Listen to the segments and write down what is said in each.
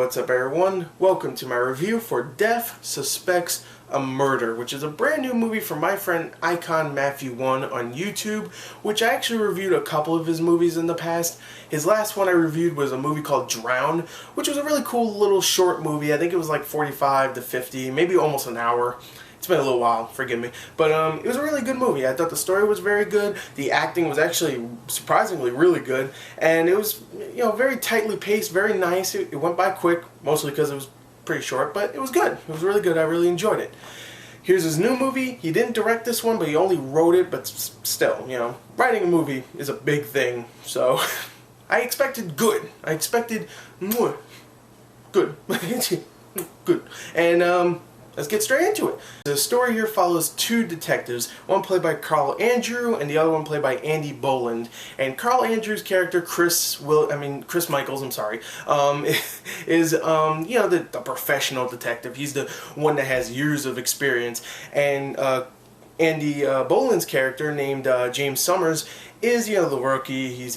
what's up everyone? Welcome to my review for Death Suspects a Murder, which is a brand new movie from my friend Icon Matthew1 on YouTube, which I actually reviewed a couple of his movies in the past. His last one I reviewed was a movie called Drown, which was a really cool little short movie. I think it was like 45 to 50, maybe almost an hour. It's been a little while, forgive me. But it was a really good movie. I thought the story was very good. The acting was actually surprisingly really good. And it was, you know, very tightly paced, very nice. It went by quick, mostly because it was pretty short, but it was good. It was really good. I really enjoyed it. Here's his new movie. He didn't direct this one, but he only wrote it, but still, you know, writing a movie is a big thing. So I expected good. I expected good. Good. And let's get straight into it. The story here follows two detectives, one played by Carl Andrew and the other one played by Andy Boland. And Carl Andrew's character, Chris Michaels, I'm sorry, is you know, the professional detective. He's the one that has years of experience. And Andy Boland's character, named James Summers, is, you know, the rookie. He's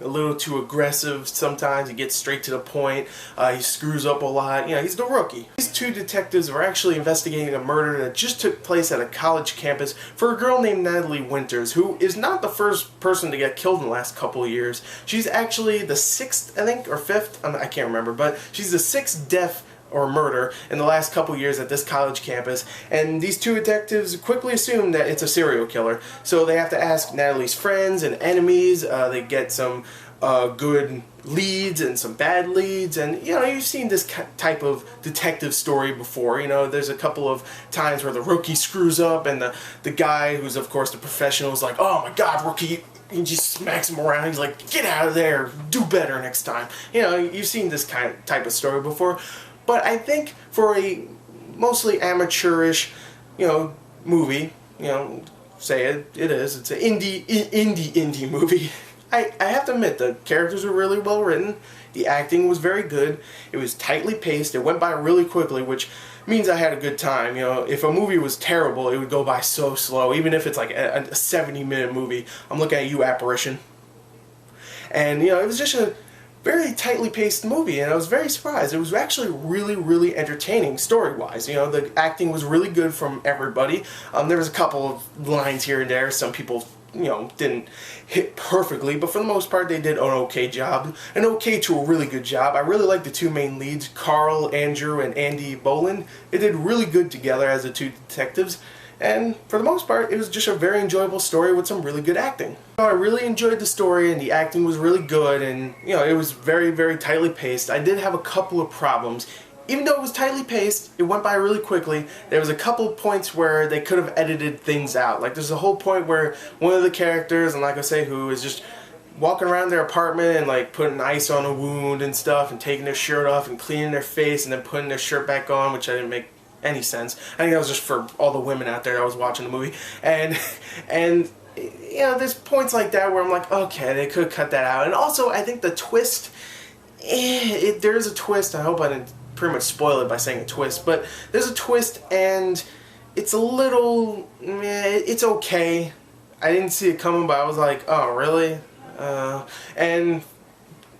a little too aggressive sometimes. He gets straight to the point. He screws up a lot. You know, he's the rookie. These two detectives are actually investigating a murder that just took place at a college campus for a girl named Natalie Winters, who is not the first person to get killed in the last couple of years. She's actually the sixth, I think, or fifth, I can't remember, but she's the sixth death or murder in the last couple years at this college campus, and these two detectives quickly assume that it's a serial killer. So they have to ask Natalie's friends and enemies. They get some good leads and some bad leads, and you know, you've seen this type of detective story before. You know, there's a couple of times where the rookie screws up and the guy who's of course the professional is like, "Oh my god, rookie," he just smacks him around. He's like, "Get out of there, do better next time." You know, you've seen this type of story before. But I think for a mostly amateurish, you know, movie, you know, say it is, it's an indie movie. I have to admit, the characters were really well written. The acting was very good. It was tightly paced. It went by really quickly, which means I had a good time. You know, if a movie was terrible, it would go by so slow. Even if it's like a 70-minute movie. I'm looking at you, Apparition. And, you know, it was just a very tightly paced movie, and I was very surprised. It was actually really, really entertaining story-wise. You know, the acting was really good from everybody. There was a couple of lines here and there. Some people, you know, didn't hit perfectly, but for the most part, they did an okay job. An okay to a really good job. I really like the two main leads, Carl Andrew and Andy Boland. They did really good together as the two detectives. And for the most part, it was just a very enjoyable story with some really good acting. I really enjoyed the story, and the acting was really good, and you know, it was very, very tightly paced. I did have a couple of problems. Even though it was tightly paced, it went by really quickly. There was a couple of points where they could have edited things out. Like there's a whole point where one of the characters, I'm not gonna say who, is just walking around their apartment and like putting ice on a wound and stuff, and taking their shirt off and cleaning their face and then putting their shirt back on, which I didn't make any sense. I think that was just for all the women out there that was watching the movie. And you know, there's points like that where I'm like, okay, they could cut that out. And also, I think the twist, there is a twist. I hope I didn't pretty much spoil it by saying a twist, but there's a twist, and it's a little, it's okay. I didn't see it coming, but I was like, oh, really? And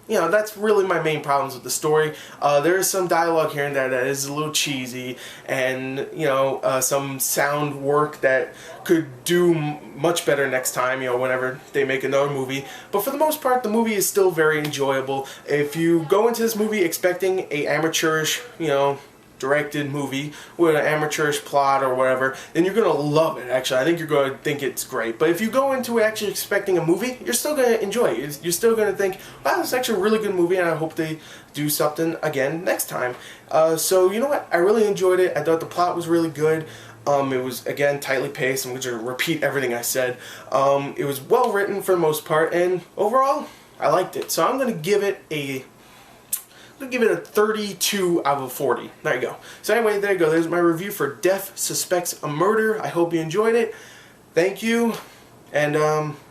you know, that's really my main problems with the story. There is some dialogue here and there that is a little cheesy, and you know, some sound work that could do much better next time, you know, whenever they make another movie. But for the most part, the movie is still very enjoyable. If you go into this movie expecting a amateurish, you know, directed movie with an amateurish plot or whatever, then you're gonna love it. Actually, I think you're gonna think it's great. But if you go into it actually expecting a movie, you're still gonna enjoy it. You're still gonna think, wow, this is actually a really good movie, and I hope they do something again next time. So you know what? I really enjoyed it. I thought the plot was really good. It was, again, tightly paced. I'm going to repeat everything I said. It was well written for the most part, and overall, I liked it. So I'm going to give it a 32 out of 40. There you go. So anyway, there you go. There's my review for Death Suspects a Murder. I hope you enjoyed it. Thank you. And,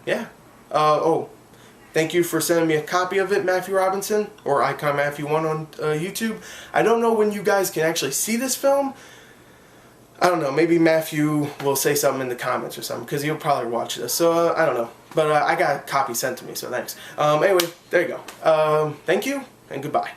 yeah. Thank you for sending me a copy of it, Matthew Robinson, or Icon Matthew1 on YouTube. I don't know when you guys can actually see this film. I don't know. Maybe Matthew will say something in the comments or something, because he'll probably watch this. So, I don't know. But I got a copy sent to me, so thanks. Anyway, there you go. Thank you, and goodbye.